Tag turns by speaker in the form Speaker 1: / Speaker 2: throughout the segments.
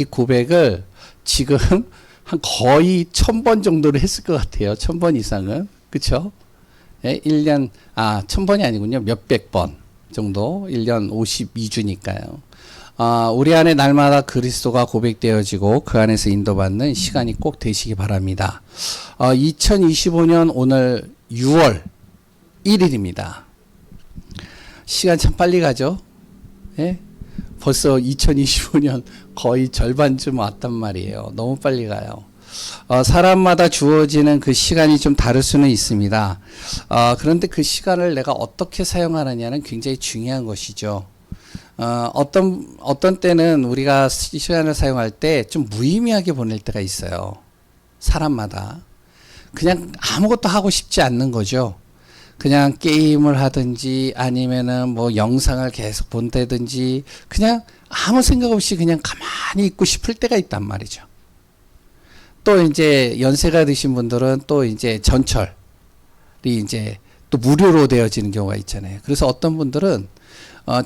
Speaker 1: 이 고백을 지금 한 거의 1000번 정도를 했을 것 같아요. 1000번 이상은. 그쵸? 예, 1년, 1000번이 아니군요. 몇백 번 정도. 1년 52주니까요. 우리 안에 날마다 그리스도가 고백되어지고 그 안에서 인도받는 시간이 꼭 되시기 바랍니다. 2025년 오늘 6월 1일입니다. 시간 참 빨리 가죠? 예? 벌써 2025년 거의 절반쯤 왔단 말이에요. 너무 빨리 가요. 사람마다 주어지는 그 시간이 좀 다를 수는 있습니다. 그런데 그 시간을 내가 어떻게 사용하느냐는 굉장히 중요한 것이죠. 어떤 때는 우리가 시간을 사용할 때 좀 무의미하게 보낼 때가 있어요. 사람마다. 그냥 아무것도 하고 싶지 않는 거죠. 그냥 게임을 하든지 아니면은 뭐 영상을 계속 본다든지 그냥 아무 생각 없이 그냥 가만히 있고 싶을 때가 있단 말이죠. 또 이제 연세가 드신 분들은 또 이제 전철이 이제 또 무료로 되어지는 경우가 있잖아요. 그래서 어떤 분들은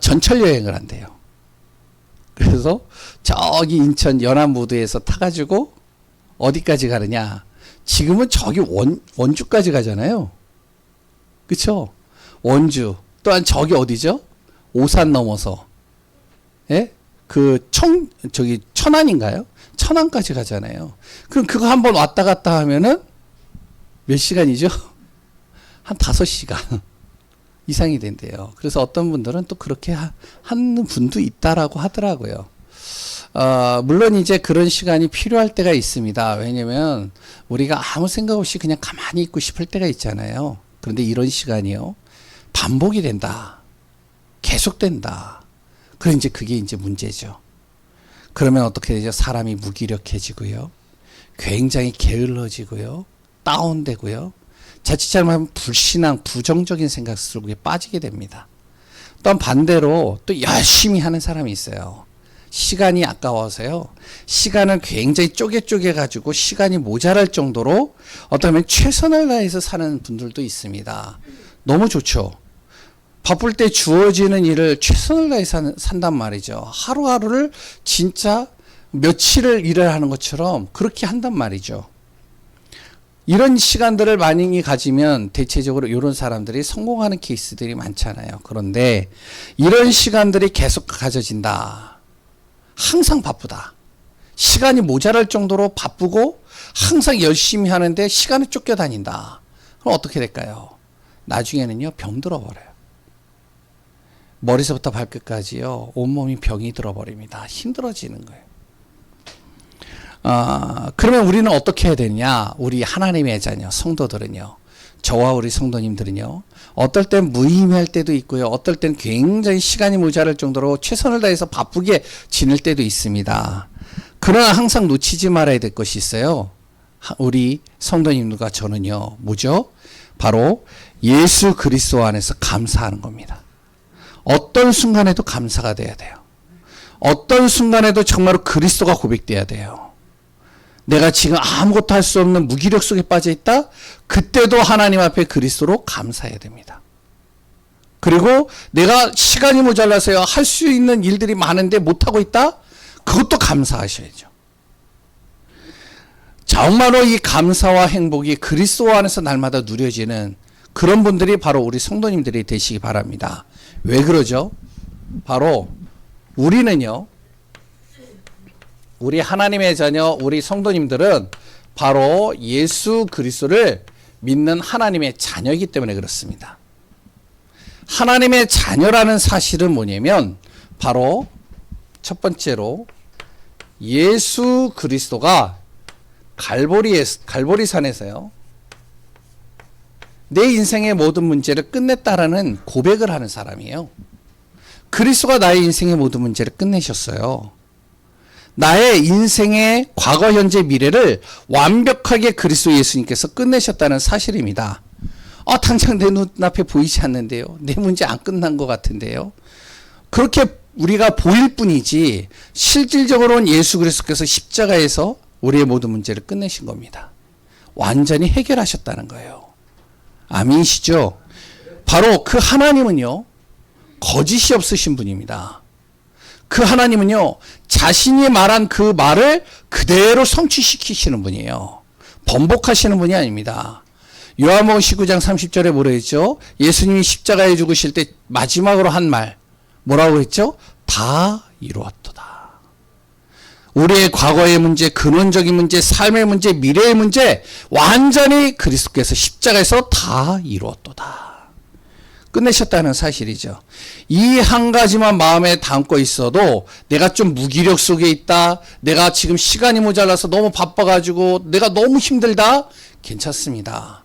Speaker 1: 전철 여행을 한대요. 그래서 저기 인천 연안무도에서 타가지고 어디까지 가느냐. 지금은 저기 원주까지 가잖아요. 그쵸? 원주. 또한 저기 어디죠? 오산 넘어서. 예? 저기 천안인가요? 천안까지 가잖아요. 그럼 그거 한번 왔다 갔다 하면은 몇 시간이죠? 한 5시간 이상이 된대요. 그래서 어떤 분들은 또 그렇게 하는 분도 있다라고 하더라고요. 물론 이제 그런 시간이 필요할 때가 있습니다. 왜냐면 우리가 아무 생각 없이 그냥 가만히 있고 싶을 때가 있잖아요. 그런데 이런 시간이요. 반복이 된다. 계속된다. 그럼 이제 그게 이제 문제죠. 그러면 어떻게 되죠? 사람이 무기력해지고요. 굉장히 게을러지고요. 다운되고요. 자칫 잘못하면 불신앙, 부정적인 생각 속에 빠지게 됩니다. 또한 반대로 또 열심히 하는 사람이 있어요. 시간이 아까워서요. 시간을 굉장히 쪼개 가지고 시간이 모자랄 정도로 어쩌면 최선을 다해서 사는 분들도 있습니다. 너무 좋죠. 바쁠 때 주어지는 일을 최선을 다해서 산단 말이죠. 하루하루를 진짜 며칠을 일을 하는 것처럼 그렇게 한단 말이죠. 이런 시간들을 많이 가지면 대체적으로 이런 사람들이 성공하는 케이스들이 많잖아요. 그런데 이런 시간들이 계속 가져진다. 항상 바쁘다. 시간이 모자랄 정도로 바쁘고 항상 열심히 하는데 시간을 쫓겨다닌다. 그럼 어떻게 될까요? 나중에는요, 병들어 버려요. 머리서부터 발끝까지요, 온몸이 병이 들어버립니다. 힘들어지는 거예요. 그러면 우리는 어떻게 해야 되느냐? 우리 하나님의 자녀, 성도들은요, 저와 우리 성도님들은요, 어떨 땐 무의미할 때도 있고요, 어떨 땐 굉장히 시간이 모자랄 정도로 최선을 다해서 바쁘게 지낼 때도 있습니다. 그러나 항상 놓치지 말아야 될 것이 있어요. 우리 성도님들과 저는요, 뭐죠? 바로 예수 그리스도 안에서 감사하는 겁니다. 어떤 순간에도 감사가 돼야 돼요. 어떤 순간에도 정말로 그리스도가 고백돼야 돼요. 내가 지금 아무것도 할 수 없는 무기력 속에 빠져 있다? 그때도 하나님 앞에 그리스도로 감사해야 됩니다. 그리고 내가 시간이 모자라서요, 할 수 있는 일들이 많은데 못하고 있다? 그것도 감사하셔야죠. 정말로 이 감사와 행복이 그리스도 안에서 날마다 누려지는 그런 분들이 바로 우리 성도님들이 되시기 바랍니다. 왜 그러죠? 바로 우리는요, 우리 하나님의 자녀, 우리 성도님들은 바로 예수 그리스도를 믿는 하나님의 자녀이기 때문에 그렇습니다. 하나님의 자녀라는 사실은 뭐냐면 바로 첫 번째로 예수 그리스도가 갈보리산에서요, 내 인생의 모든 문제를 끝냈다라는 고백을 하는 사람이에요. 그리스도가 나의 인생의 모든 문제를 끝내셨어요. 나의 인생의 과거, 현재, 미래를 완벽하게 그리스도 예수님께서 끝내셨다는 사실입니다. 당장 내 눈앞에 보이지 않는데요. 내 문제 안 끝난 것 같은데요. 그렇게 우리가 보일 뿐이지 실질적으로는 예수 그리스도께서 십자가에서 우리의 모든 문제를 끝내신 겁니다. 완전히 해결하셨다는 거예요. 아멘이시죠? 바로 그 하나님은요, 거짓이 없으신 분입니다. 그 하나님은요, 자신이 말한 그 말을 그대로 성취시키시는 분이에요. 번복하시는 분이 아닙니다. 요한복음 19장 30절에 뭐라 했죠? 예수님이 십자가에 죽으실 때 마지막으로 한 말, 뭐라고 했죠? 다 이루었도다. 우리의 과거의 문제, 근원적인 문제, 삶의 문제, 미래의 문제, 완전히 그리스도께서 십자가에서 다 이루었도다. 끝내셨다는 사실이죠. 이 한 가지만 마음에 담고 있어도 내가 좀 무기력 속에 있다, 내가 지금 시간이 모자라서 너무 바빠가지고 내가 너무 힘들다, 괜찮습니다.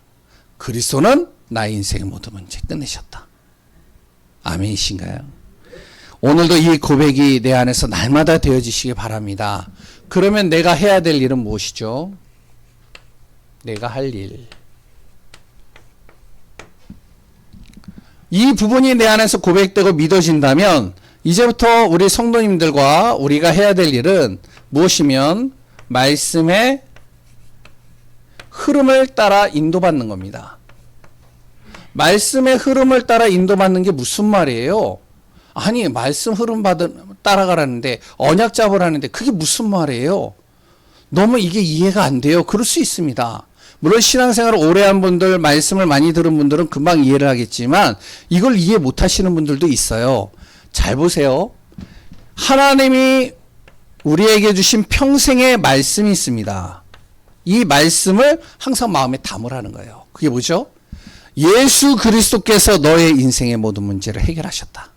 Speaker 1: 그리스도는 나의 인생의 모든 문제 끝내셨다. 아멘이신가요? 오늘도 이 고백이 내 안에서 날마다 되어지시기 바랍니다. 그러면 내가 해야 될 일은 무엇이죠? 내가 할 일. 이 부분이 내 안에서 고백되고 믿어진다면 이제부터 우리 성도님들과 우리가 해야 될 일은 무엇이면 말씀의 흐름을 따라 인도받는 겁니다. 말씀의 흐름을 따라 인도받는 게 무슨 말이에요? 아니, 말씀 흐름 따라가라는데, 언약 잡으라는데 그게 무슨 말이에요? 너무 이게 이해가 안 돼요. 그럴 수 있습니다. 물론 신앙생활을 오래 한 분들, 말씀을 많이 들은 분들은 금방 이해를 하겠지만 이걸 이해 못 하시는 분들도 있어요. 잘 보세요. 하나님이 우리에게 주신 평생의 말씀이 있습니다. 이 말씀을 항상 마음에 담으라는 거예요. 그게 뭐죠? 예수 그리스도께서 너의 인생의 모든 문제를 해결하셨다.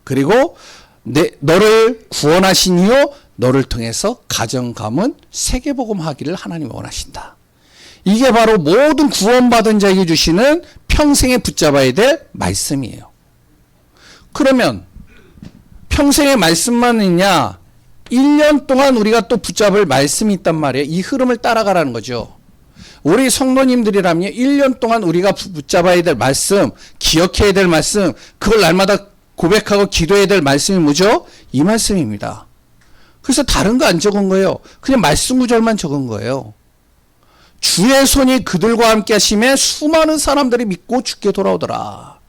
Speaker 1: 그리고 너를 구원하신 이후 너를 통해서 가정, 가문, 세계복음하기를 하나님이 원하신다. 이게 바로 모든 구원받은 자에게 주시는 평생에 붙잡아야 될 말씀이에요. 그러면 평생의 말씀만 있냐? 1년 동안 우리가 또 붙잡을 말씀이 있단 말이에요. 이 흐름을 따라가라는 거죠. 우리 성도님들이라면 1년 동안 우리가 붙잡아야 될 말씀, 기억해야 될 말씀, 그걸 날마다 고백하고 기도해야 될 말씀이 뭐죠? 이 말씀입니다. 그래서 다른 거 안 적은 거예요. 그냥 말씀 구절만 적은 거예요. 주의 손이 그들과 함께 하심에 수많은 사람들이 믿고 죽게 돌아오더라.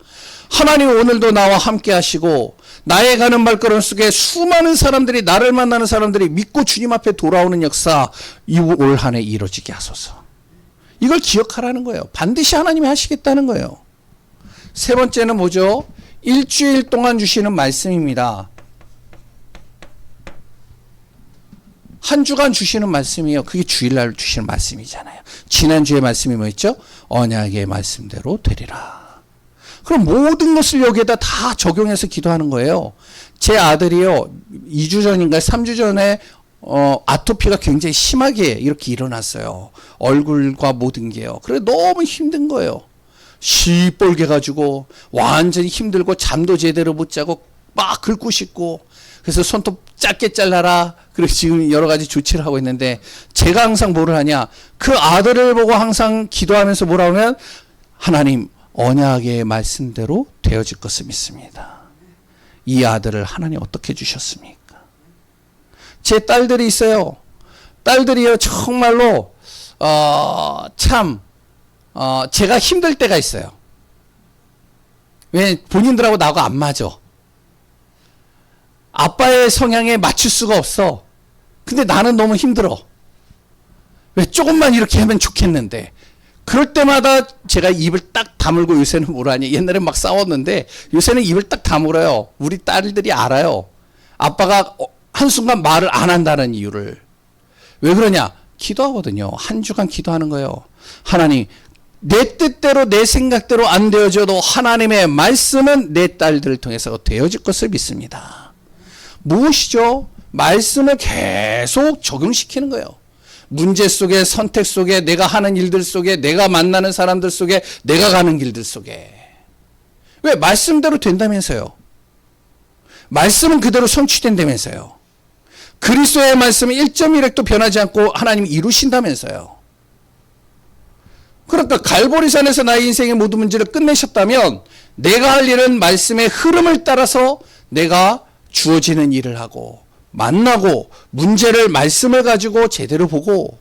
Speaker 1: 하나님 오늘도 나와 함께 하시고 나의 가는 발걸음 속에 수많은 사람들이, 나를 만나는 사람들이 믿고 주님 앞에 돌아오는 역사 이 올 한 해 이루어지게 하소서. 이걸 기억하라는 거예요. 반드시 하나님이 하시겠다는 거예요. 세 번째는 뭐죠? 일주일 동안 주시는 말씀입니다. 한 주간 주시는 말씀이에요. 그게 주일날 주시는 말씀이잖아요. 지난주의 말씀이 뭐였죠? 언약의 말씀대로 되리라. 그럼 모든 것을 여기에다 다 적용해서 기도하는 거예요. 제 아들이요, 2주 전인가 3주 전에 아토피가 굉장히 심하게 이렇게 일어났어요. 얼굴과 모든 게요. 그래 너무 힘든 거예요. 시뻘게 가지고 완전히 힘들고 잠도 제대로 못 자고 막 긁고 싶고, 그래서 손톱 짧게 잘라라. 그래서 지금 여러 가지 조치를 하고 있는데, 제가 항상 뭐를 하냐, 그 아들을 보고 항상 기도하면서 뭐라 하면, 하나님 언약의 말씀대로 되어질 것을 믿습니다. 이 아들을 하나님 어떻게 주셨습니까? 제 딸들이 있어요. 딸들이요, 정말로 제가 힘들 때가 있어요. 왜? 본인들하고 나하고 안 맞아. 아빠의 성향에 맞출 수가 없어. 근데 나는 너무 힘들어. 왜? 조금만 이렇게 하면 좋겠는데. 그럴 때마다 제가 입을 딱 다물고, 요새는 뭐라니, 옛날엔 막 싸웠는데 요새는 입을 딱 다물어요. 우리 딸들이 알아요. 아빠가 한순간 말을 안 한다는 이유를. 왜 그러냐? 기도하거든요. 한 주간 기도하는 거예요. 하나님, 내 뜻대로 내 생각대로 안 되어져도 하나님의 말씀은 내 딸들을 통해서 되어질 것을 믿습니다. 무엇이죠? 말씀을 계속 적용시키는 거예요. 문제 속에, 선택 속에, 내가 하는 일들 속에, 내가 만나는 사람들 속에, 내가 가는 길들 속에. 왜? 말씀대로 된다면서요. 말씀은 그대로 성취된다면서요. 그리스도의 말씀은 1.1획도 변하지 않고 하나님이 이루신다면서요. 그러니까 갈보리산에서 나의 인생의 모든 문제를 끝내셨다면 내가 할 일은 말씀의 흐름을 따라서 내가 주어지는 일을 하고, 만나고, 문제를 말씀을 가지고 제대로 보고,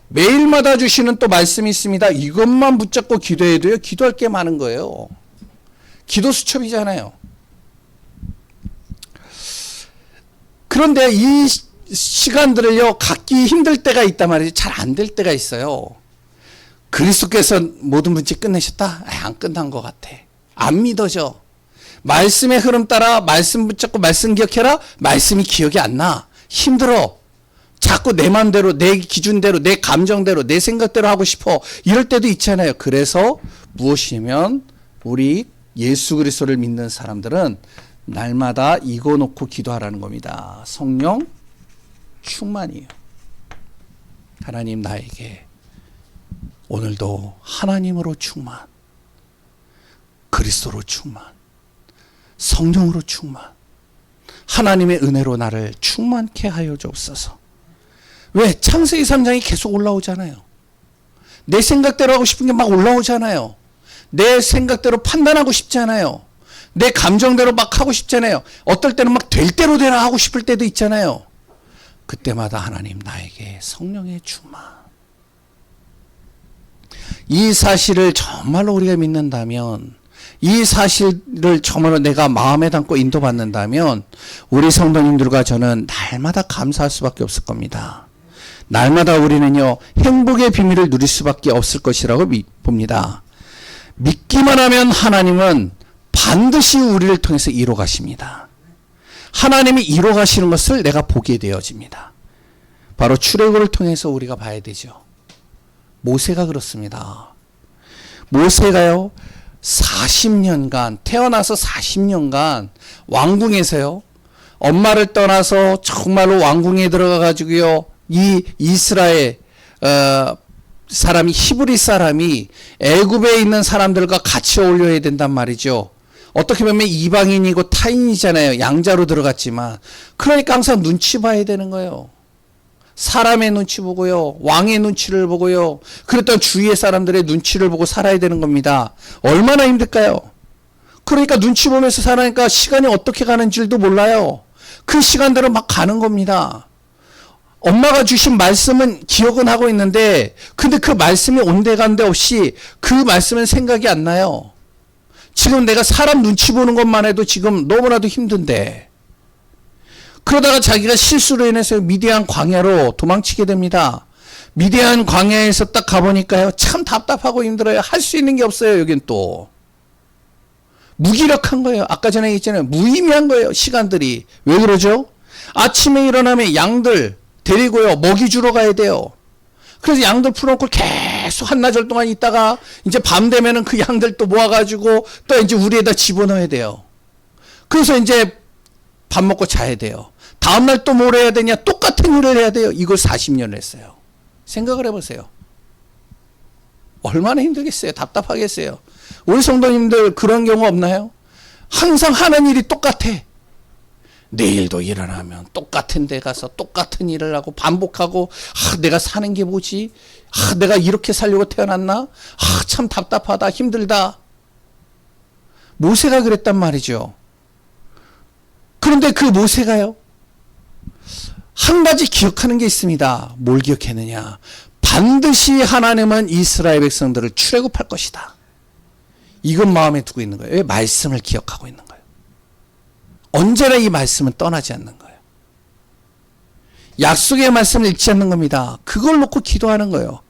Speaker 1: 매일마다 주시는 또 말씀이 있습니다. 이것만 붙잡고 기도해도요, 기도할 게 많은 거예요. 기도 수첩이잖아요. 그런데 이 시간들을요, 갖기 힘들 때가 있단 말이죠. 잘 안 될 때가 있어요. 그리스도께서 모든 문제 끝내셨다? 안 끝난 것 같아. 안 믿어져. 말씀의 흐름 따라 말씀 붙잡고 말씀 기억해라? 말씀이 기억이 안 나. 힘들어. 자꾸 내 맘대로, 내 기준대로, 내 감정대로, 내 생각대로 하고 싶어. 이럴 때도 있잖아요. 그래서 무엇이냐면 우리 예수 그리스도를 믿는 사람들은 날마다 이거 놓고 기도하라는 겁니다. 성령 충만이에요. 하나님 나에게 오늘도 하나님으로 충만, 그리스도로 충만, 성령으로 충만, 하나님의 은혜로 나를 충만케 하여 주옵소서. 왜? 창세기 3장이 계속 올라오잖아요. 내 생각대로 하고 싶은 게 막 올라오잖아요. 내 생각대로 판단하고 싶잖아요. 내 감정대로 막 하고 싶잖아요. 어떨 때는 막 될 대로 되라 하고 싶을 때도 있잖아요. 그때마다 하나님 나에게 성령의 충만. 이 사실을 정말로 우리가 믿는다면, 이 사실을 정말로 내가 마음에 담고 인도받는다면 우리 성도님들과 저는 날마다 감사할 수밖에 없을 겁니다. 날마다 우리는요, 행복의 비밀을 누릴 수밖에 없을 것이라고 봅니다. 믿기만 하면 하나님은 반드시 우리를 통해서 이뤄 가십니다. 하나님이 이뤄 가시는 것을 내가 보게 되어집니다. 바로 출애굽을 통해서 우리가 봐야 되죠. 모세가 그렇습니다. 모세가요, 40년간, 태어나서 40년간 왕궁에서요, 엄마를 떠나서 정말로 왕궁에 들어가 가지고요, 이 이스라엘 사람이, 히브리 사람이 애굽에 있는 사람들과 같이 어울려야 된단 말이죠. 어떻게 보면 이방인이고 타인이잖아요. 양자로 들어갔지만. 그러니까 항상 눈치 봐야 되는 거예요. 사람의 눈치 보고요, 왕의 눈치를 보고요, 그랬던 주위의 사람들의 눈치를 보고 살아야 되는 겁니다. 얼마나 힘들까요? 그러니까 눈치 보면서 살아니까 시간이 어떻게 가는 줄도 몰라요. 그 시간대로 막 가는 겁니다. 엄마가 주신 말씀은 기억은 하고 있는데, 근데 그 말씀이 온데간데 없이 그 말씀은 생각이 안 나요. 지금 내가 사람 눈치 보는 것만 해도 지금 너무나도 힘든데, 그러다가 자기가 실수로 인해서 미디안 광야로 도망치게 됩니다. 미디안 광야에서 딱 가보니까요, 참 답답하고 힘들어요. 할 수 있는 게 없어요. 여긴 또 무기력한 거예요. 아까 전에 얘기했잖아요. 무의미한 거예요. 시간들이. 왜 그러죠? 아침에 일어나면 양들 데리고요, 먹이 주러 가야 돼요. 그래서 양들 풀어놓고 계속 한나절 동안 있다가 이제 밤 되면은 그 양들 또 모아가지고 또 이제 우리에다 집어넣어야 돼요. 그래서 이제 밥 먹고 자야 돼요. 다음날 또 뭘 해야 되냐? 똑같은 일을 해야 돼요. 이걸 40년을 했어요. 생각을 해보세요. 얼마나 힘들겠어요? 답답하겠어요? 우리 성도님들 그런 경우 없나요? 항상 하는 일이 똑같아. 내일도 일어나면 똑같은 데 가서 똑같은 일을 하고 반복하고, 내가 사는 게 뭐지? 내가 이렇게 살려고 태어났나? 참 답답하다, 힘들다. 모세가 그랬단 말이죠. 그런데 그 모세가요, 한 가지 기억하는 게 있습니다. 뭘 기억했느냐? 반드시 하나님은 이스라엘 백성들을 출애굽할 것이다. 이건 마음에 두고 있는 거예요. 왜? 말씀을 기억하고 있는 거예요. 언제나 이 말씀은 떠나지 않는 거예요. 약속의 말씀을 읽지 않는 겁니다. 그걸 놓고 기도하는 거예요.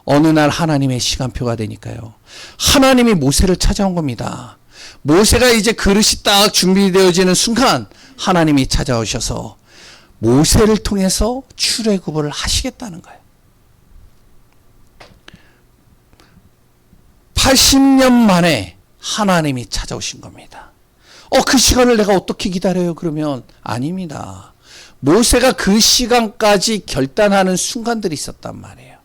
Speaker 1: 어느 날 하나님의 시간표가 되니까요, 하나님이 모세를 찾아온 겁니다. 모세가 이제 그릇이 딱 준비되어지는 순간 하나님이 찾아오셔서 모세를 통해서 출애굽을 하시겠다는 거예요. 80년 만에 하나님이 찾아오신 겁니다. 그 시간을 내가 어떻게 기다려요? 그러면 아닙니다. 모세가 그 시간까지 결단하는 순간들이 있었단 말이에요.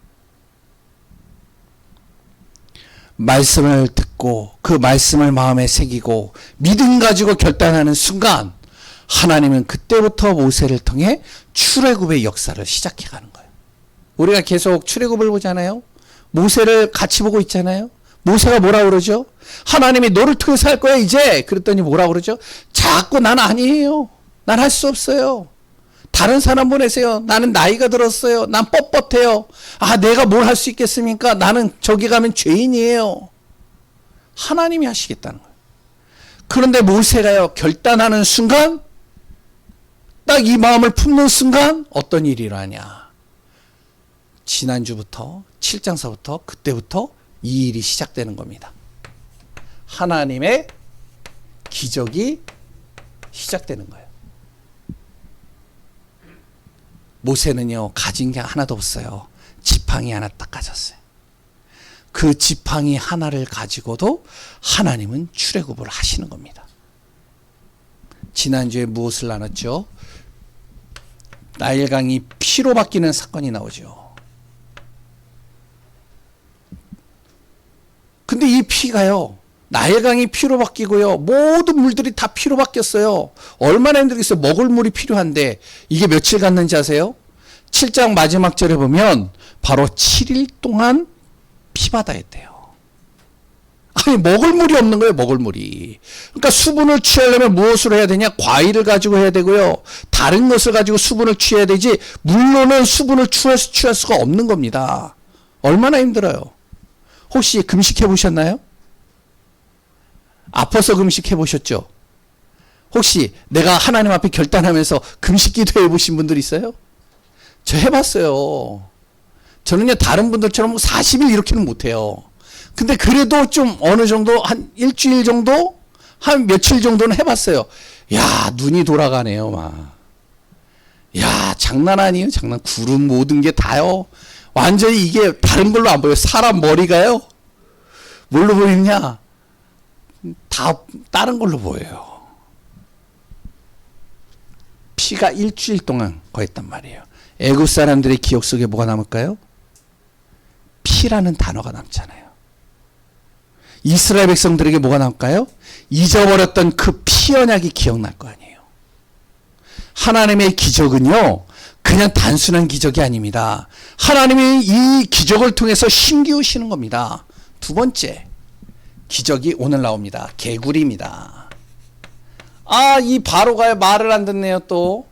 Speaker 1: 말씀을 듣고 그 말씀을 마음에 새기고 믿음 가지고 결단하는 순간, 하나님은 그때부터 모세를 통해 출애굽의 역사를 시작해 가는 거예요. 우리가 계속 출애굽을 보잖아요. 모세를 같이 보고 있잖아요. 모세가 뭐라 그러죠? 하나님이 너를 통해서 할 거야 이제. 그랬더니 뭐라 그러죠? 자꾸 난 아니에요. 난 할 수 없어요. 다른 사람 보내세요. 나는 나이가 들었어요. 난 뻣뻣해요. 내가 뭘 할 수 있겠습니까? 나는 저기 가면 죄인이에요. 하나님이 하시겠다는 거예요. 그런데 모세가요, 결단하는 순간 딱 이 마음을 품는 순간 어떤 일이 일어나냐. 지난주부터 7장서부터 그때부터 이 일이 시작되는 겁니다. 하나님의 기적이 시작되는 거예요. 모세는요, 가진 게 하나도 없어요. 지팡이 하나 딱 가졌어요. 그 지팡이 하나를 가지고도 하나님은 출애굽을 하시는 겁니다. 지난주에 무엇을 나눴죠? 나일강이 피로 바뀌는 사건이 나오죠. 근데 이 피가요, 나일강이 피로 바뀌고요, 모든 물들이 다 피로 바뀌었어요. 얼마나 힘들겠어요. 먹을 물이 필요한데 이게 며칠 갔는지 아세요? 7장 마지막 절에 보면 바로 7일 동안 피바다에 있대요. 아니, 먹을 물이 없는 거예요. 먹을 물이. 그러니까 수분을 취하려면 무엇으로 해야 되냐? 과일을 가지고 해야 되고요, 다른 것을 가지고 수분을 취해야 되지, 물로는 수분을 취할 수가 없는 겁니다. 얼마나 힘들어요. 혹시 금식해 보셨나요? 아파서 금식해 보셨죠? 혹시 내가 하나님 앞에 결단하면서 금식 기도해 보신 분들 있어요? 저 해봤어요. 저는요, 다른 분들처럼 40일 이렇게는 못해요. 근데 그래도 좀 어느 정도, 한 일주일 정도? 한 며칠 정도는 해봤어요. 야, 눈이 돌아가네요, 막. 야, 장난 아니에요, 장난. 구름 모든 게 다요. 완전히 이게 다른 걸로 안 보여요. 사람 머리가요. 뭘로 보이느냐? 다 다른 걸로 보여요. 피가 일주일 동안 거했단 말이에요. 애굽 사람들의 기억 속에 뭐가 남을까요? 피라는 단어가 남잖아요. 이스라엘 백성들에게 뭐가 남을까요? 잊어버렸던 그 피 언약이 기억날 거 아니에요. 하나님의 기적은요, 그냥 단순한 기적이 아닙니다. 하나님이 이 기적을 통해서 힘기우시는 겁니다. 두 번째 기적이 오늘 나옵니다. 개구리입니다. 아, 이 바로가 말을 안 듣네요. 또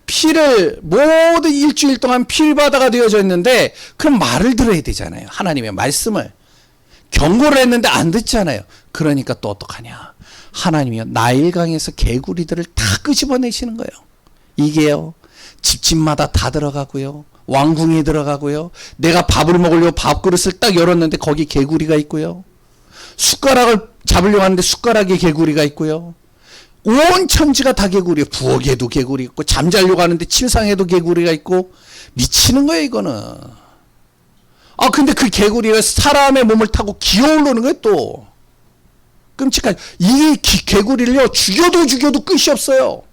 Speaker 1: 피를 모든 일주일 동안 필바다가 되어져 있는데, 그럼 말을 들어야 되잖아요. 하나님의 말씀을. 경고를 했는데 안 듣잖아요. 그러니까 또 어떡하냐. 하나님이요, 나일강에서 개구리들을 다 끄집어내시는 거예요. 이게요, 집집마다 다 들어가고요, 왕궁에 들어가고요, 내가 밥을 먹으려고 밥그릇을 딱 열었는데 거기 개구리가 있고요, 숟가락을 잡으려고 하는데 숟가락에 개구리가 있고요, 온 천지가 다 개구리예요. 부엌에도 개구리 있고, 잠자려고 하는데 침상에도 개구리가 있고, 미치는 거예요, 이거는. 아, 근데 그 개구리가 사람의 몸을 타고 기어오르는 거예요, 또. 끔찍한. 이 개구리를요, 죽여도 끝이 없어요.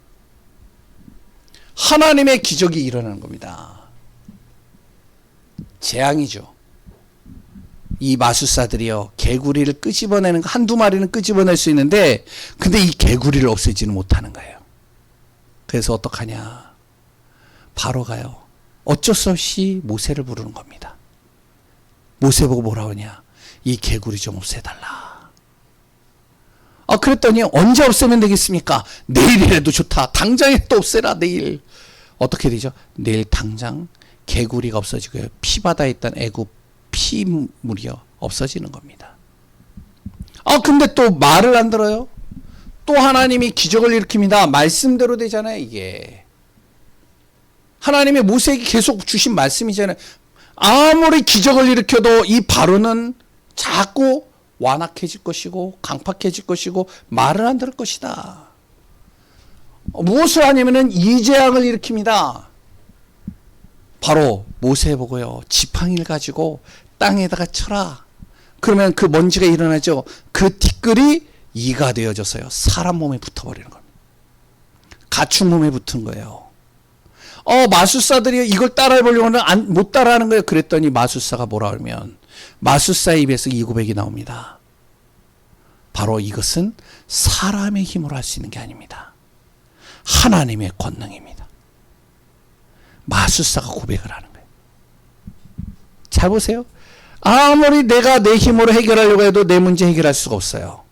Speaker 1: 하나님의 기적이 일어나는 겁니다. 재앙이죠. 이 마술사들이요, 개구리를 끄집어내는 거, 한두 마리는 끄집어낼 수 있는데, 근데 이 개구리를 없애지는 못하는 거예요. 그래서 어떡하냐. 바로가요, 어쩔 수 없이 모세를 부르는 겁니다. 모세 보고 뭐라 하냐. 이 개구리 좀 없애달라. 아, 그랬더니 언제 없애면 되겠습니까? 내일이라도 좋다. 당장이라도 없애라, 내일. 어떻게 되죠? 내일 당장 개구리가 없어지고요, 피바다에 있던 애굽 피물이요, 없어지는 겁니다. 아, 근데 또 말을 안 들어요. 또 하나님이 기적을 일으킵니다. 말씀대로 되잖아요, 이게. 하나님이 모세에게 계속 주신 말씀이잖아요. 아무리 기적을 일으켜도 이 바로는 자꾸 완악해질 것이고 강팍해질 것이고 말을 안 들을 것이다. 무엇을 하냐면은 이 재앙을 일으킵니다. 바로 모세 보고요, 지팡이를 가지고 땅에다가 쳐라. 그러면 그 먼지가 일어나죠. 그 티끌이 이가 되어져서요, 사람 몸에 붙어버리는 겁니다. 가축 몸에 붙은 거예요. 마술사들이 이걸 따라해보려고는 못 따라하는 거예요. 그랬더니 마술사가 뭐라 하면, 마술사의 입에서 이 고백이 나옵니다. 바로 이것은 사람의 힘으로 할 수 있는 게 아닙니다. 하나님의 권능입니다. 마술사가 고백을 하는 거예요. 잘 보세요. 아무리 내가 내 힘으로 해결하려고 해도 내 문제 해결할 수가 없어요.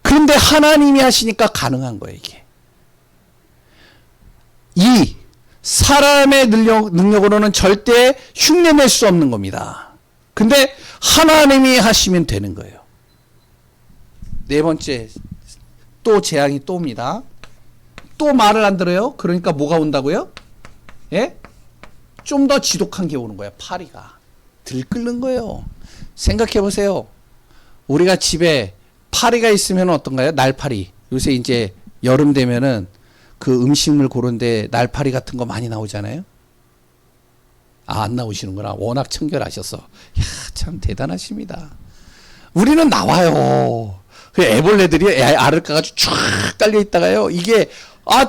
Speaker 1: 그런데 하나님이 하시니까 가능한 거예요, 이게. 이 사람의 능력으로는 절대 흉내낼 수 없는 겁니다. 근데 하나님이 하시면 되는 거예요. 네 번째, 또 재앙이 또 옵니다. 또 말을 안 들어요? 그러니까 뭐가 온다고요? 예? 좀 더 지독한 게 오는 거야. 파리가. 들끓는 거예요. 생각해 보세요. 우리가 집에 파리가 있으면 어떤가요? 날파리. 요새 이제 여름 되면은 그 음식물 고른데 날파리 같은 거 많이 나오잖아요. 아, 안 나오시는구나. 워낙 청결하셔서. 야, 참 대단하십니다. 우리는 나와요. 그 애벌레들이 알을 까가지고 쫙 깔려 있다가요. 이게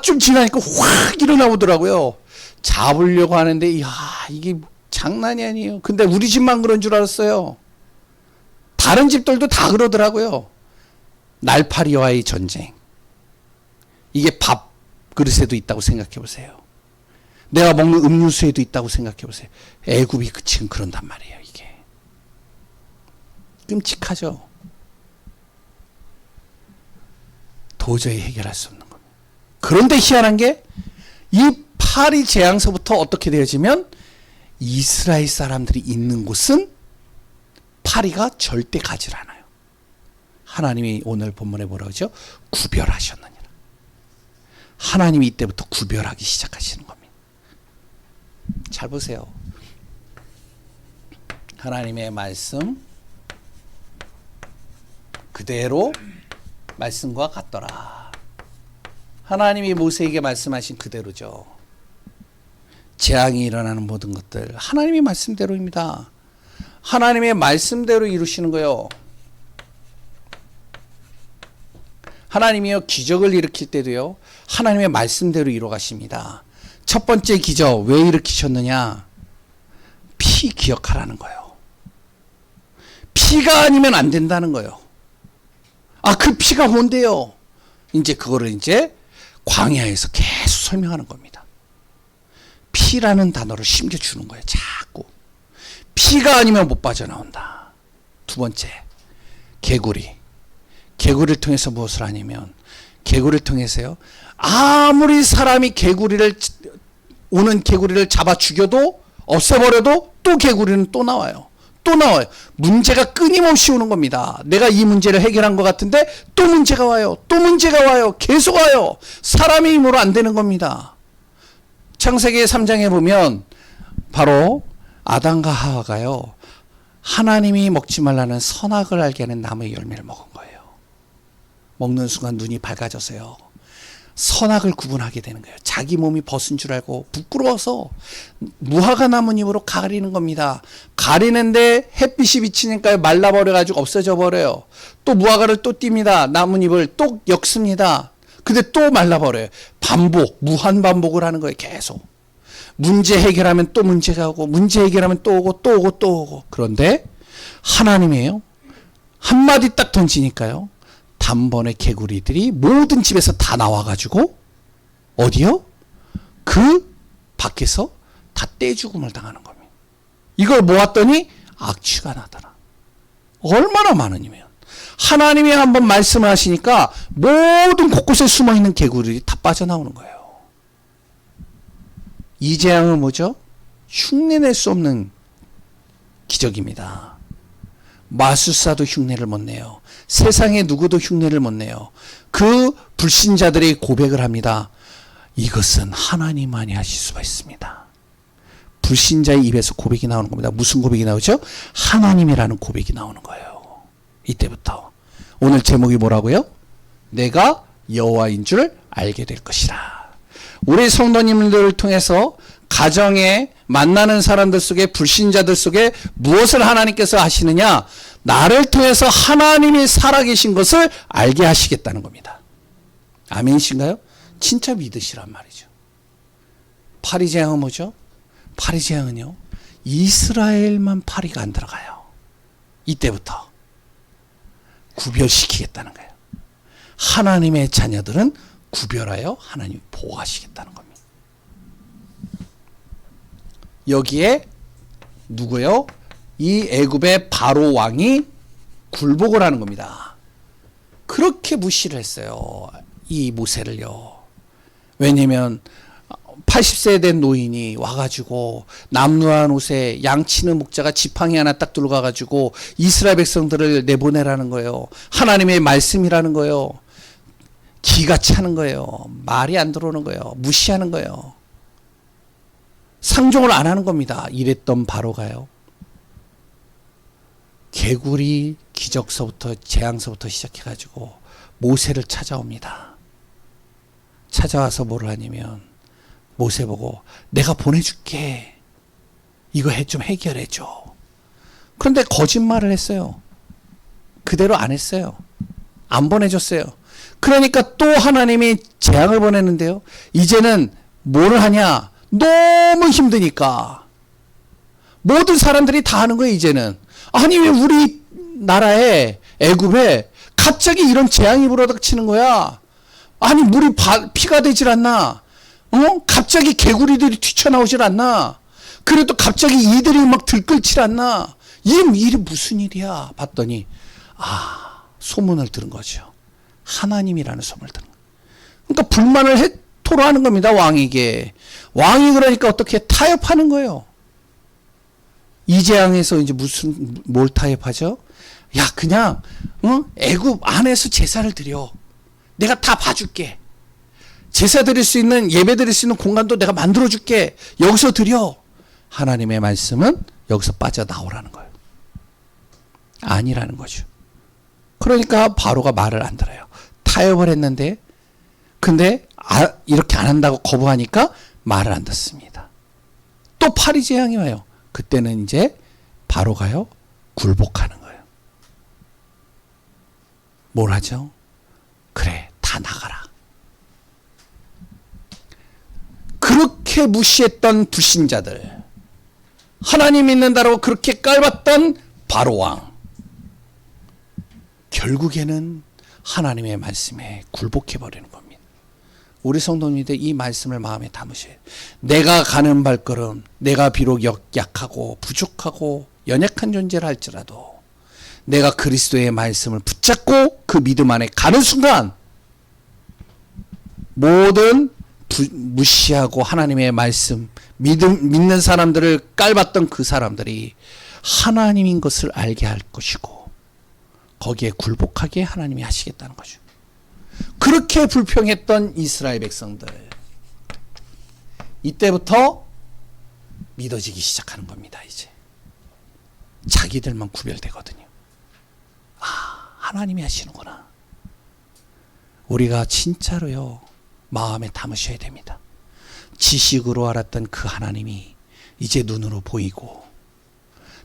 Speaker 1: 좀 지나니까 확 일어나오더라고요. 잡으려고 하는데, 야, 이게 장난이 아니에요. 근데 우리 집만 그런 줄 알았어요. 다른 집들도 다 그러더라고요. 날파리와의 전쟁. 이게 밥 그릇에도 있다고 생각해 보세요. 내가 먹는 음료수에도 있다고 생각해 보세요. 애굽이 지금 그런단 말이에요. 이게 끔찍하죠. 도저히 해결할 수 없는 겁니다. 그런데 희한한 게 이 파리 재앙서부터 어떻게 되어지면 이스라엘 사람들이 있는 곳은 파리가 절대 가지 않아요. 하나님이 오늘 본문에 뭐라고 하죠? 구별하셨느니라. 하나님이 이때부터 구별하기 시작하시는 겁니다. 잘 보세요. 하나님의 말씀 그대로 말씀과 같더라. 하나님이 모세에게 말씀하신 그대로죠. 재앙이 일어나는 모든 것들 하나님의 말씀대로입니다. 하나님의 말씀대로 이루시는 거예요. 하나님이요 기적을 일으킬 때도요 하나님의 말씀대로 이루어 가십니다. 첫 번째 기적 왜 일으키셨느냐? 피 기억하라는 거예요. 피가 아니면 안 된다는 거예요. 그 피가 뭔데요? 이제 그거를 이제 광야에서 계속 설명하는 겁니다. 피라는 단어를 심겨주는 거예요. 자꾸. 피가 아니면 못 빠져나온다. 두 번째, 개구리. 개구리를 통해서 무엇을 하냐면, 개구리를 통해서요, 아무리 사람이 오는 개구리를 잡아 죽여도, 없애버려도 또 개구리는 또 나와요. 또 나와요. 문제가 끊임없이 오는 겁니다. 내가 이 문제를 해결한 것 같은데 또 문제가 와요. 또 문제가 와요. 계속 와요. 사람의 힘으로 안 되는 겁니다. 창세기 3장에 보면 바로 아담과 하와가요. 하나님이 먹지 말라는 선악을 알게 하는 나무의 열매를 먹은 거예요. 먹는 순간 눈이 밝아져서요. 선악을 구분하게 되는 거예요. 자기 몸이 벗은 줄 알고 부끄러워서 무화과 나뭇잎으로 가리는 겁니다. 가리는데 햇빛이 비치니까 말라버려가지고 없어져 버려요. 또 무화과를 또 띱니다. 나뭇잎을 또 엮습니다. 근데 또 말라버려요. 반복, 무한 반복을 하는 거예요. 계속. 문제 해결하면 또 문제가 오고, 문제 해결하면 또 오고, 또 오고, 또 오고. 그런데 하나님이에요. 한마디 딱 던지니까요. 단번에 개구리들이 모든 집에서 다 나와가지고 어디요? 그 밖에서 다 떼죽음을 당하는 겁니다. 이걸 모았더니 악취가 나더라. 얼마나 많으냐면 하나님이 한번 말씀을 하시니까 모든 곳곳에 숨어있는 개구리들이 다 빠져나오는 거예요. 이 재앙은 뭐죠? 흉내낼 수 없는 기적입니다. 마술사도 흉내를 못 내요. 세상에 누구도 흉내를 못 내요. 그 불신자들이 고백을 합니다. 이것은 하나님만이 하실 수가 있습니다. 불신자의 입에서 고백이 나오는 겁니다. 무슨 고백이 나오죠? 하나님이라는 고백이 나오는 거예요. 이때부터. 오늘 제목이 뭐라고요? 내가 여호와인 줄 알게 될 것이라. 우리 성도님들을 통해서 가정에 만나는 사람들 속에 불신자들 속에 무엇을 하나님께서 하시느냐? 나를 통해서 하나님이 살아계신 것을 알게 하시겠다는 겁니다. 아멘이신가요? 진짜 믿으시란 말이죠. 파리 재앙은 뭐죠? 파리 재앙은요, 이스라엘만 파리가 안 들어가요. 이때부터 구별시키겠다는 거예요. 하나님의 자녀들은 구별하여 하나님이 보호하시겠다는 겁니다. 여기에 누구요? 이 애굽의 바로 왕이 굴복을 하는 겁니다. 그렇게 무시를 했어요. 이 모세를요. 왜냐면 80세 된 노인이 와가지고 남루한 옷에 양치는 목자가 지팡이 하나 딱 들고 가가지고 이스라엘 백성들을 내보내라는 거예요. 하나님의 말씀이라는 거예요. 기가 차는 거예요. 말이 안 들어오는 거예요. 무시하는 거예요. 상종을 안 하는 겁니다. 이랬던 바로가요. 개구리 기적서부터 재앙서부터 시작해가지고 모세를 찾아옵니다. 찾아와서 뭐를 하냐면 모세 보고 내가 보내줄게. 이거 좀 해결해줘. 그런데 거짓말을 했어요. 그대로 안 했어요. 안 보내줬어요. 그러니까 또 하나님이 재앙을 보내는데요. 이제는 뭐를 하냐? 너무 힘드니까. 모든 사람들이 다 하는 거예요, 이제는. 아니, 왜 우리 나라에, 애굽에 갑자기 이런 재앙이 불어닥치는 거야? 아니, 물이 피가 되질 않나? 갑자기 개구리들이 튀쳐나오질 않나? 그래도 갑자기 이들이 막 들끓질 않나? 일이 무슨 일이야? 봤더니, 소문을 들은 거죠. 하나님이라는 소문을 들은 거예요. 그러니까 불만을 토로하는 겁니다, 왕에게. 왕이 그러니까 어떻게 타협하는 거예요. 이 재앙에서 이제 뭘 타협하죠? 야, 그냥, 애굽 안에서 제사를 드려. 내가 다 봐줄게. 제사 드릴 수 있는, 예배 드릴 수 있는 공간도 내가 만들어줄게. 여기서 드려. 하나님의 말씀은 여기서 빠져나오라는 거예요. 아니라는 거죠. 그러니까 바로가 말을 안 들어요. 타협을 했는데, 근데 이렇게 안 한다고 거부하니까 말을 안 듣습니다. 또 파리 재앙이 와요. 그때는 이제 바로가요, 굴복하는 거예요. 뭘 하죠? 그래, 다 나가라. 그렇게 무시했던 불신자들, 하나님 믿는다고 그렇게 깔봤던 바로왕, 결국에는 하나님의 말씀에 굴복해버리는 겁니다. 우리 성도님들 이 말씀을 마음에 담으셔야 돼요. 내가 가는 발걸음, 내가 비록 약하고 부족하고 연약한 존재를 할지라도 내가 그리스도의 말씀을 붙잡고 그 믿음 안에 가는 순간 모든 무시하고 하나님의 말씀 믿는 사람들을 깔봤던 그 사람들이 하나님인 것을 알게 할 것이고 거기에 굴복하게 하나님이 하시겠다는 거죠. 그렇게 불평했던 이스라엘 백성들, 이때부터 믿어지기 시작하는 겁니다. 이제 자기들만 구별되거든요. 하나님이 하시는구나. 우리가 진짜로요, 마음에 담으셔야 됩니다. 지식으로 알았던 그 하나님이 이제 눈으로 보이고,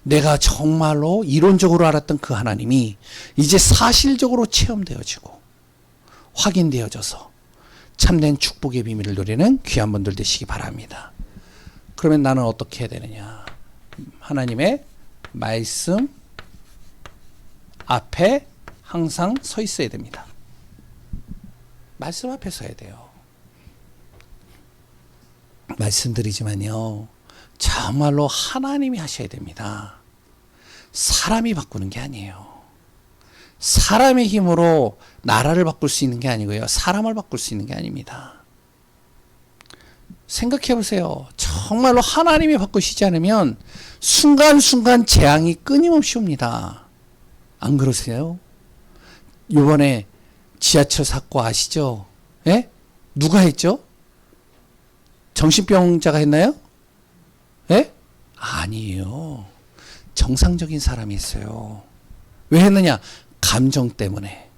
Speaker 1: 내가 정말로 이론적으로 알았던 그 하나님이 이제 사실적으로 체험되어지고 확인되어져서 참된 축복의 비밀을 누리는 귀한 분들 되시기 바랍니다. 그러면 나는 어떻게 해야 되느냐? 하나님의 말씀 앞에 항상 서 있어야 됩니다. 말씀 앞에 서야 돼요. 말씀드리지만요, 정말로 하나님이 하셔야 됩니다. 사람이 바꾸는 게 아니에요. 사람의 힘으로 나라를 바꿀 수 있는 게 아니고요, 사람을 바꿀 수 있는 게 아닙니다. 생각해 보세요. 정말로 하나님이 바꾸시지 않으면 순간순간 재앙이 끊임없이 옵니다. 안 그러세요? 이번에 지하철 사고 아시죠? 예? 누가 했죠? 정신병자가 했나요? 예? 아니에요. 정상적인 사람이 했어요. 왜 했느냐? 감정 때문에.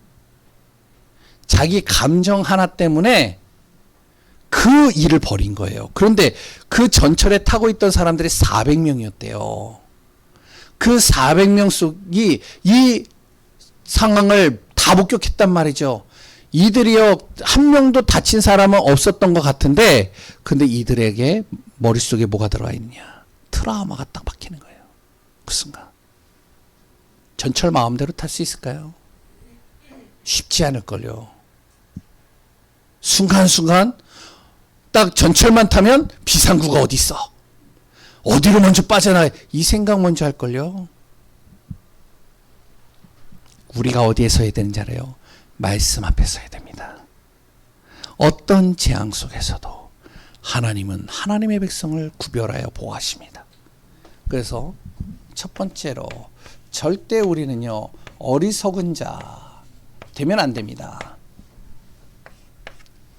Speaker 1: 자기 감정 하나 때문에 그 일을 벌인 거예요. 그런데 그 전철에 타고 있던 사람들이 400명이었대요. 그 400명 속이 이 상황을 다 목격했단 말이죠. 이들이요, 한 명도 다친 사람은 없었던 것 같은데, 근데 이들에게 머릿속에 뭐가 들어와 있냐? 트라우마가 딱 박히는 거예요. 그 순간. 전철 마음대로 탈 수 있을까요? 쉽지 않을걸요. 순간순간 딱 전철만 타면 비상구가 어디 있어? 어디로 먼저 빠져나가? 이 생각 먼저 할걸요. 우리가 어디에 서야 되는지 알아요? 말씀 앞에 서야 됩니다. 어떤 재앙 속에서도 하나님은 하나님의 백성을 구별하여 보호하십니다. 그래서 첫 번째로 절대 우리는요, 어리석은 자 되면 안 됩니다.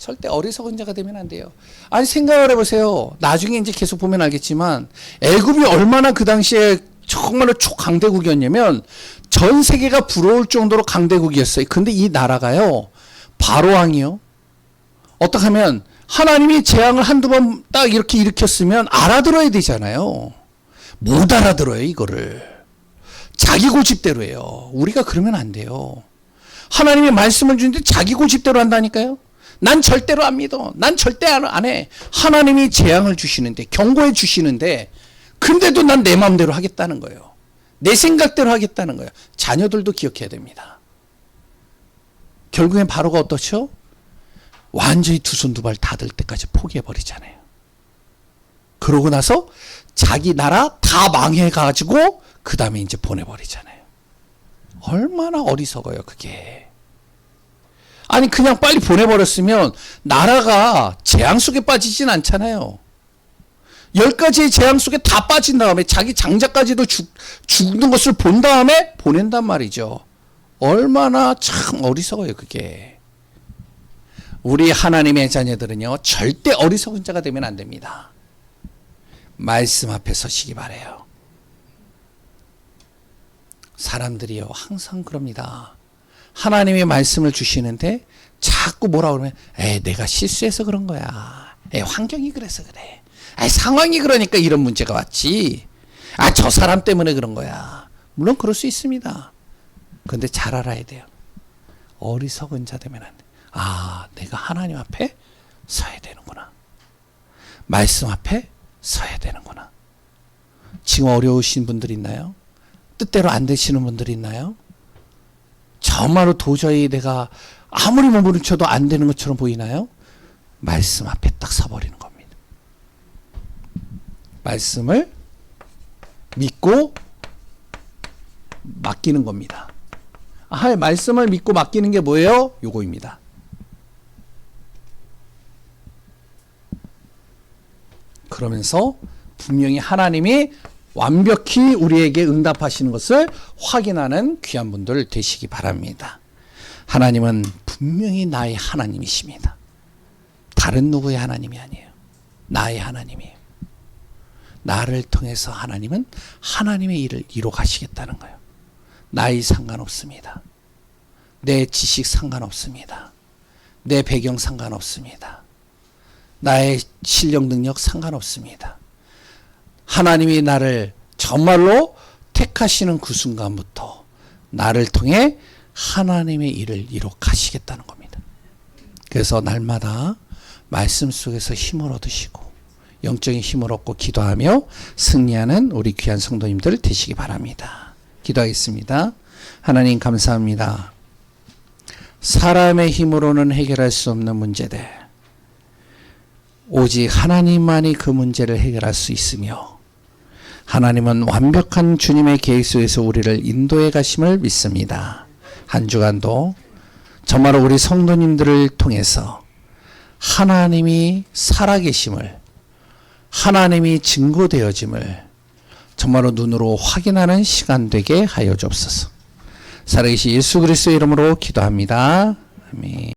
Speaker 1: 절대 어리석은 자가 되면 안 돼요. 아니 생각을 해보세요. 나중에 이제 계속 보면 알겠지만 애굽이 얼마나 그 당시에 정말로 초강대국이었냐면 전 세계가 부러울 정도로 강대국이었어요. 근데 이 나라가요, 바로 왕이요, 어떻게 하면 하나님이 재앙을 한두 번 딱 이렇게 일으켰으면 알아들어야 되잖아요. 못 알아들어요. 이거를 자기 고집대로 해요. 우리가 그러면 안 돼요. 하나님이 말씀을 주는데 자기 고집대로 한다니까요. 난 절대로 안 믿어. 난 절대 안 해. 하나님이 재앙을 주시는데, 경고해 주시는데, 근데도 난 내 마음대로 하겠다는 거예요. 내 생각대로 하겠다는 거예요. 자녀들도 기억해야 됩니다. 결국엔 바로가 어떻죠? 완전히 두 손 두 발 닫을 때까지 포기해버리잖아요. 그러고 나서 자기 나라 다 망해가지고 그 다음에 이제 보내버리잖아요. 얼마나 어리석어요, 그게. 아니, 그냥 빨리 보내버렸으면 나라가 재앙 속에 빠지진 않잖아요. 10가지의 재앙 속에 다 빠진 다음에 자기 장자까지도 죽는 것을 본 다음에 보낸단 말이죠. 얼마나 참 어리석어요, 그게. 우리 하나님의 자녀들은요, 절대 어리석은 자가 되면 안 됩니다. 말씀 앞에 서시기 바래요. 사람들이요, 항상 그럽니다. 하나님의 말씀을 주시는데 자꾸 뭐라 그러면, 내가 실수해서 그런 거야. 환경이 그래서 그래. 상황이 그러니까 이런 문제가 왔지. 저 사람 때문에 그런 거야. 물론 그럴 수 있습니다. 그런데 잘 알아야 돼요. 어리석은 자 되면 안 돼. 내가 하나님 앞에 서야 되는구나. 말씀 앞에 서야 되는구나. 지금 어려우신 분들 있나요? 뜻대로 안 되시는 분들 있나요? 정말로 도저히 내가 아무리 몸부림쳐도 안 되는 것처럼 보이나요? 말씀 앞에 딱 서버리는 겁니다. 말씀을 믿고 맡기는 겁니다. 말씀을 믿고 맡기는 게 뭐예요? 요거입니다. 그러면서 분명히 하나님이 완벽히 우리에게 응답하시는 것을 확인하는 귀한 분들 되시기 바랍니다. 하나님은 분명히 나의 하나님이십니다. 다른 누구의 하나님이 아니에요. 나의 하나님이에요. 나를 통해서 하나님은 하나님의 일을 이루어 가시겠다는 거예요. 나이 상관없습니다. 내 지식 상관없습니다. 내 배경 상관없습니다. 나의 실력 능력 상관없습니다. 하나님이 나를 정말로 택하시는 그 순간부터 나를 통해 하나님의 일을 이루어 가시겠다는 겁니다. 그래서 날마다 말씀 속에서 힘을 얻으시고 영적인 힘을 얻고 기도하며 승리하는 우리 귀한 성도님들 되시기 바랍니다. 기도하겠습니다. 하나님 감사합니다. 사람의 힘으로는 해결할 수 없는 문제들, 오직 하나님만이 그 문제를 해결할 수 있으며 하나님은 완벽한 주님의 계획 속에서 우리를 인도해 가심을 믿습니다. 한 주간도 정말 우리 성도님들을 통해서 하나님이 살아계심을, 하나님이 증거되어짐을 정말로 눈으로 확인하는 시간 되게 하여 주옵소서. 살아계신 예수 그리스도의 이름으로 기도합니다. 아멘.